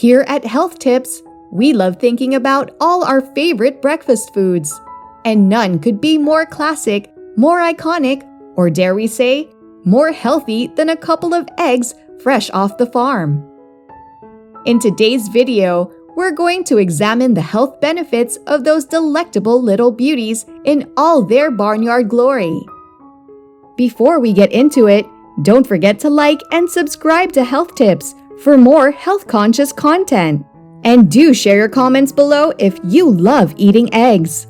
Here at Health Tips, we love thinking about all our favorite breakfast foods. And none could be more classic, more iconic, or dare we say, more healthy than a couple of eggs fresh off the farm. In today's video, we're going to examine the health benefits of those delectable little beauties in all their barnyard glory. Before we get into it, don't forget to like and subscribe to Health Tips for more health-conscious content. And do share your comments below if you love eating eggs.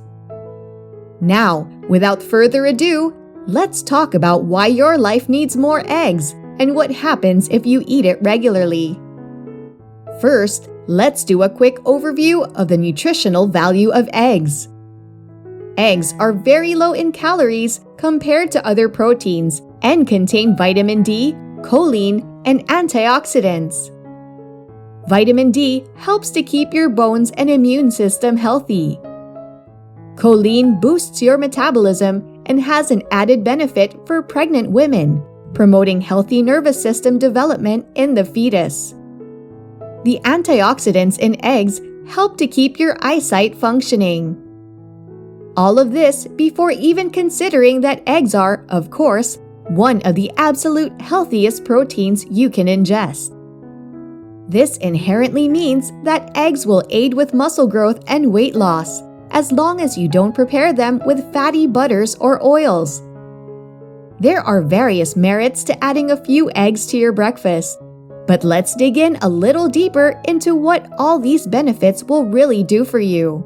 Now, without further ado, let's talk about why your life needs more eggs and what happens if you eat it regularly. First, let's do a quick overview of the nutritional value of eggs. Eggs are very low in calories compared to other proteins and contain vitamin D, choline, and antioxidants. Vitamin D helps to keep your bones and immune system healthy. Choline boosts your metabolism and has an added benefit for pregnant women, promoting healthy nervous system development in the fetus. The antioxidants in eggs help to keep your eyesight functioning. All of this before even considering that eggs are, of course, one of the absolute healthiest proteins you can ingest. This inherently means that eggs will aid with muscle growth and weight loss, as long as you don't prepare them with fatty butters or oils. There are various merits to adding a few eggs to your breakfast, but let's dig in a little deeper into what all these benefits will really do for you.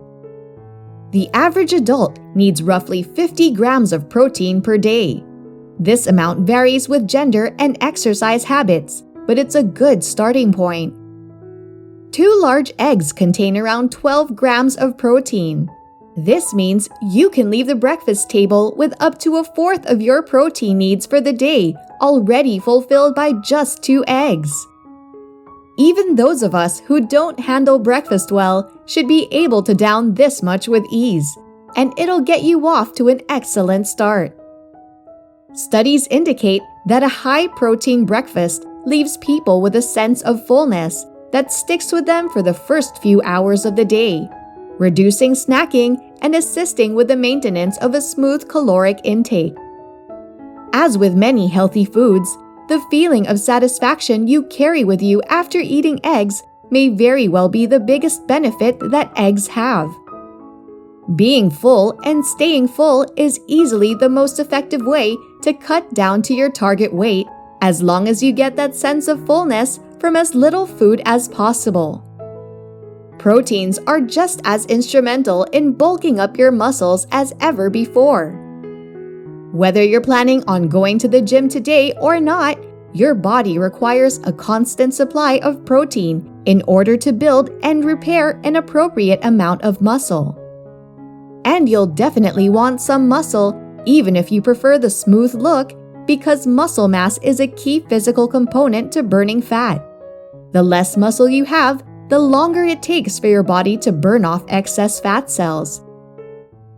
The average adult needs roughly 50 grams of protein per day. This amount varies with gender and exercise habits, but it's a good starting point. 2 large eggs contain around 12 grams of protein. This means you can leave the breakfast table with up to a fourth of your protein needs for the day already fulfilled by just 2 eggs. Even those of us who don't handle breakfast well should be able to down this much with ease, and it'll get you off to an excellent start. Studies indicate that a high-protein breakfast leaves people with a sense of fullness that sticks with them for the first few hours of the day, reducing snacking and assisting with the maintenance of a smooth caloric intake. As with many healthy foods, the feeling of satisfaction you carry with you after eating eggs may very well be the biggest benefit that eggs have. Being full and staying full is easily the most effective way to cut down to your target weight, as long as you get that sense of fullness from as little food as possible. Proteins are just as instrumental in bulking up your muscles as ever before. Whether you're planning on going to the gym today or not, your body requires a constant supply of protein in order to build and repair an appropriate amount of muscle. And you'll definitely want some muscle, even if you prefer the smooth look, because muscle mass is a key physical component to burning fat. The less muscle you have, the longer it takes for your body to burn off excess fat cells.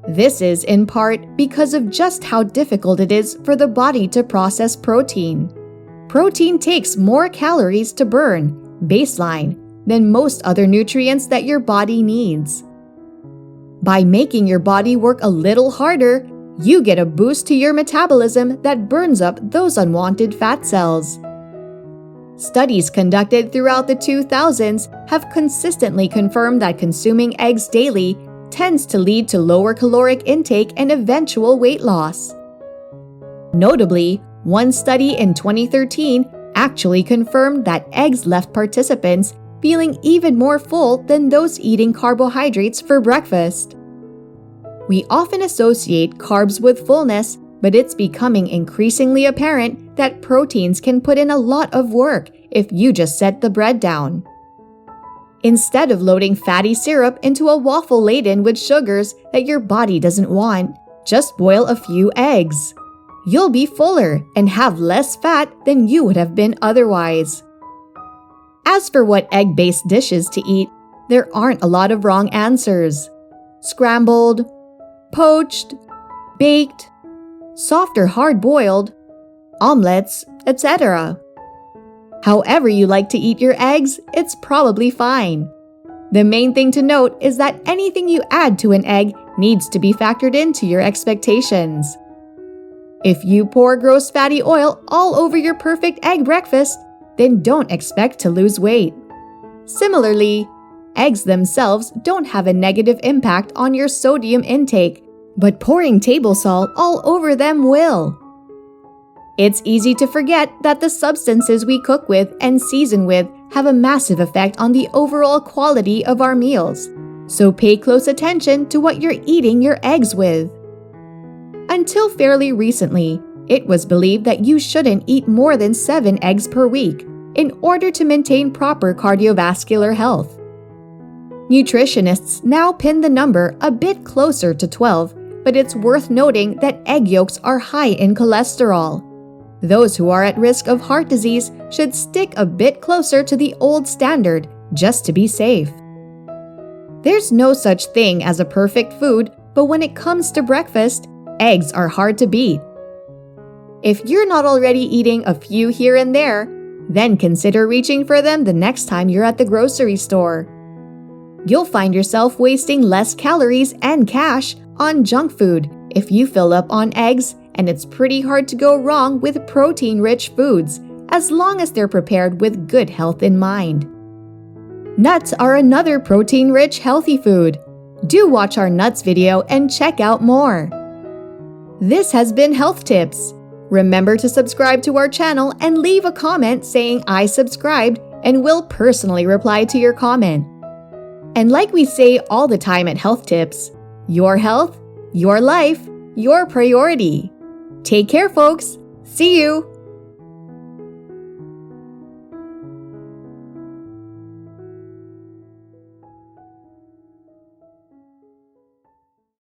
This is in part because of just how difficult it is for the body to process protein. Protein takes more calories to burn, baseline, than most other nutrients that your body needs. By making your body work a little harder, you get a boost to your metabolism that burns up those unwanted fat cells. Studies conducted throughout the 2000s have consistently confirmed that consuming eggs daily tends to lead to lower caloric intake and eventual weight loss. Notably, one study in 2013 actually confirmed that eggs left participants feeling even more full than those eating carbohydrates for breakfast. We often associate carbs with fullness, but it's becoming increasingly apparent that proteins can put in a lot of work if you just set the bread down. Instead of loading fatty syrup into a waffle laden with sugars that your body doesn't want, just boil a few eggs. You'll be fuller and have less fat than you would have been otherwise. As for what egg-based dishes to eat, there aren't a lot of wrong answers. Scrambled, poached, baked, soft or hard-boiled, omelets, etc. However you like to eat your eggs, it's probably fine. The main thing to note is that anything you add to an egg needs to be factored into your expectations. If you pour gross fatty oil all over your perfect egg breakfast, then don't expect to lose weight. Similarly, eggs themselves don't have a negative impact on your sodium intake, but pouring table salt all over them will. It's easy to forget that the substances we cook with and season with have a massive effect on the overall quality of our meals, so pay close attention to what you're eating your eggs with. Until fairly recently, it was believed that you shouldn't eat more than 7 eggs per week in order to maintain proper cardiovascular health. Nutritionists now pin the number a bit closer to 12, but it's worth noting that egg yolks are high in cholesterol. Those who are at risk of heart disease should stick a bit closer to the old standard just to be safe. There's no such thing as a perfect food, but when it comes to breakfast, eggs are hard to beat. If you're not already eating a few here and there, then consider reaching for them the next time you're at the grocery store. You'll find yourself wasting less calories and cash on junk food if you fill up on eggs, and it's pretty hard to go wrong with protein-rich foods as long as they're prepared with good health in mind. Nuts are another protein-rich healthy food. Do watch our nuts video and check out more. This has been Health Tips. Remember to subscribe to our channel and leave a comment saying I subscribed, and we'll personally reply to your comment. And like we say all the time at Health Tips, your health, your life, your priority. Take care, folks. See you!